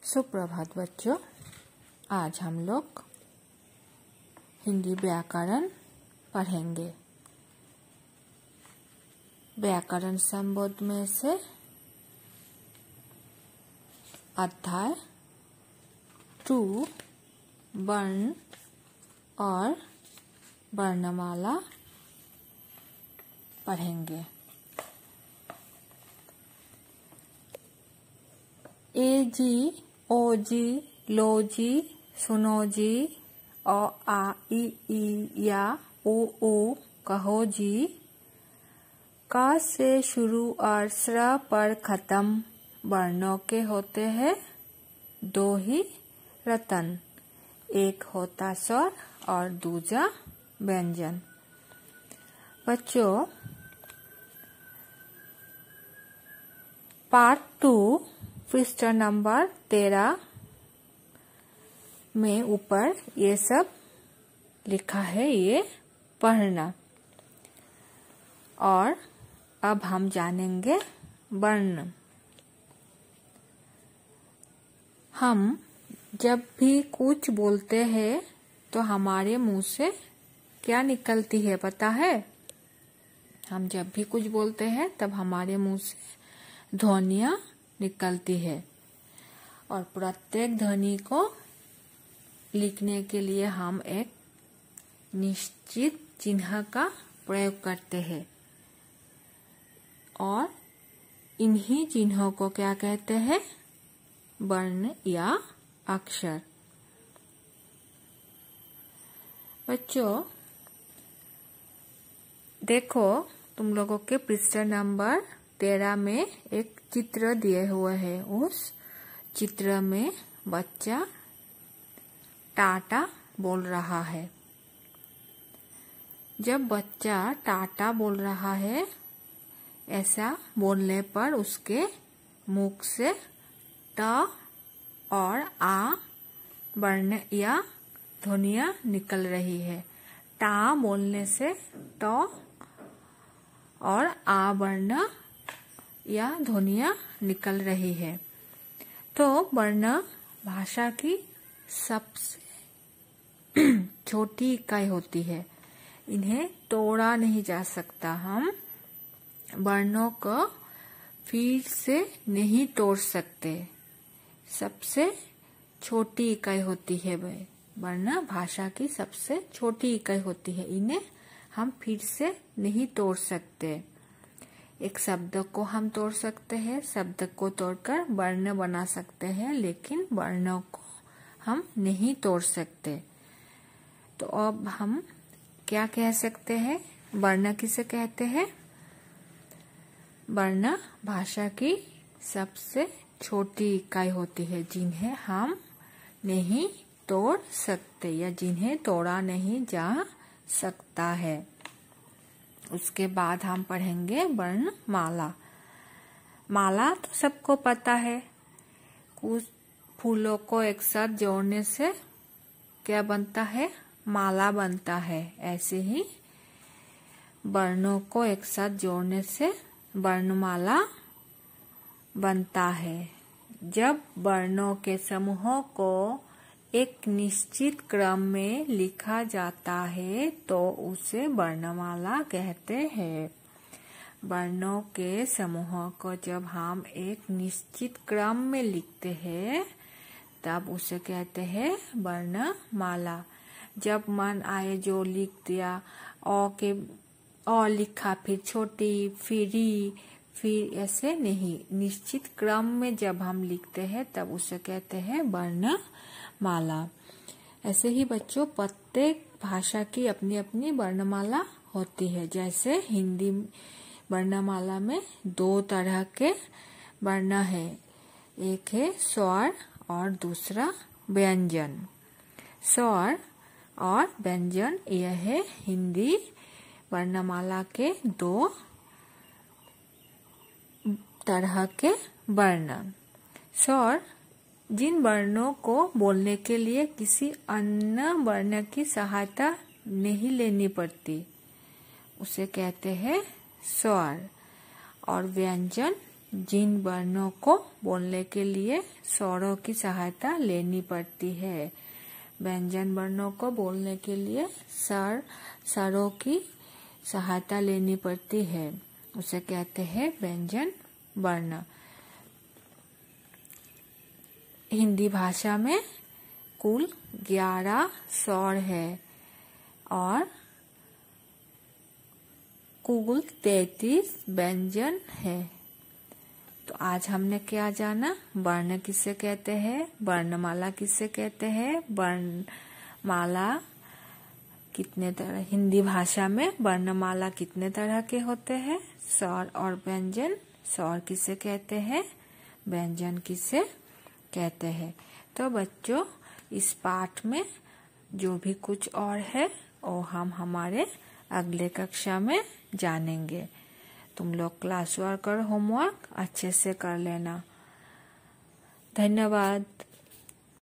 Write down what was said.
सुप्रभात बच्चों, आज हम लोग हिंदी व्याकरण पढ़ेंगे। व्याकरण संबोध में से अध्याय 2 वर्ण और वर्णमाला पढ़ेंगे। ए जी, ओ जी, लो जी, सुनो जी, औ आ ई या ओ कहो जी। का से शुरू और स्र पर खत्म वर्णों के होते हैं दो ही रतन, एक होता स्वर और दूजा व्यंजन। बच्चों, पार्ट 2 पृष्ठ नंबर 13 में ऊपर ये सब लिखा है, ये पढ़ना। और अब हम जानेंगे वर्ण। हम जब भी कुछ बोलते हैं तो हमारे मुंह से क्या निकलती है पता है? हम जब भी कुछ बोलते हैं तब हमारे मुंह से ध्वनियां निकलती है और प्रत्येक ध्वनि को लिखने के लिए हम एक निश्चित चिन्ह का प्रयोग करते हैं और इन्हीं चिन्हों को क्या कहते हैं? वर्ण या अक्षर। बच्चों देखो, तुम लोगों के पृष्ठ नंबर 13 में एक चित्र दिए हुए है। उस चित्र में बच्चा टाटा बोल रहा है। जब बच्चा टाटा बोल रहा है, ऐसा बोलने पर उसके मुख से ट और आ वर्ण या ध्वनियां निकल रही है। टा बोलने से ट और आ वर्ण या ध्वनियां निकल रही है। तो वर्ण भाषा की सबसे छोटी इकाई होती है। इन्हें तोड़ा नहीं जा सकता। हम वर्णों को फिर से नहीं तोड़ सकते। सबसे छोटी इकाई होती है वर्ण भाषा की सबसे छोटी इकाई होती है। इन्हें हम फिर से नहीं तोड़ सकते। एक शब्द को हम तोड़ सकते हैं, शब्द को तोड़कर वर्ण बना सकते हैं, लेकिन वर्णों को हम नहीं तोड़ सकते। तो अब हम क्या कह सकते हैं? वर्ण किसे कहते हैं? वर्ण भाषा की सबसे छोटी इकाई होती है, जिन्हें हम नहीं तोड़ सकते या जिन्हें तोड़ा नहीं जा सकता है। उसके बाद हम पढ़ेंगे वर्णमाला। माला तो सबको पता है। कुछ फूलों को एक साथ जोड़ने से क्या बनता है? माला बनता है। ऐसे ही वर्णों को एक साथ जोड़ने से वर्णमाला बनता है। जब वर्णों के समूहों को एक निश्चित क्रम में लिखा जाता है तो उसे वर्णमाला कहते हैं। वर्णों के समूहों को जब हम एक निश्चित क्रम में लिखते हैं तब उसे कहते हैं वर्णमाला। जब मन आए जो लिख दिया, अ लिखा, फिर छोटी, फिर ऐसे नहीं, निश्चित क्रम में जब हम लिखते हैं तब उसे कहते हैं वर्णमाला। ऐसे ही बच्चों, प्रत्येक भाषा की अपनी अपनी वर्णमाला होती है। जैसे हिंदी वर्णमाला में 2 तरह के वर्ण है, एक है स्वर और दूसरा व्यंजन। स्वर और व्यंजन यह है हिंदी वर्णमाला के 2 तरह के वर्ण। स्वर जिन वर्णों को बोलने के लिए किसी अन्य वर्ण की सहायता नहीं लेनी पड़ती, उसे कहते हैं स्वर। और व्यंजन जिन वर्णों को बोलने के लिए स्वरों की सहायता लेनी पड़ती है। व्यंजन वर्णों को बोलने के लिए स्वरों की सहायता लेनी पड़ती है, उसे कहते हैं व्यंजन वर्ण। हिंदी भाषा में कुल 11 स्वर है और कुल 33 व्यंजन है। तो आज हमने क्या जाना, वर्ण किसे कहते हैं, वर्णमाला किसे कहते हैं, वर्णमाला कितने तरह, हिंदी भाषा में वर्णमाला कितने तरह के होते हैं, स्वर और व्यंजन, स्वर किसे कहते हैं, व्यंजन किसे कहते हैं। तो बच्चों, इस पाठ में जो भी कुछ और है वो हम हमारे अगले कक्षा में जानेंगे। तुम लोग क्लास वर्क और होमवर्क अच्छे से कर लेना। धन्यवाद।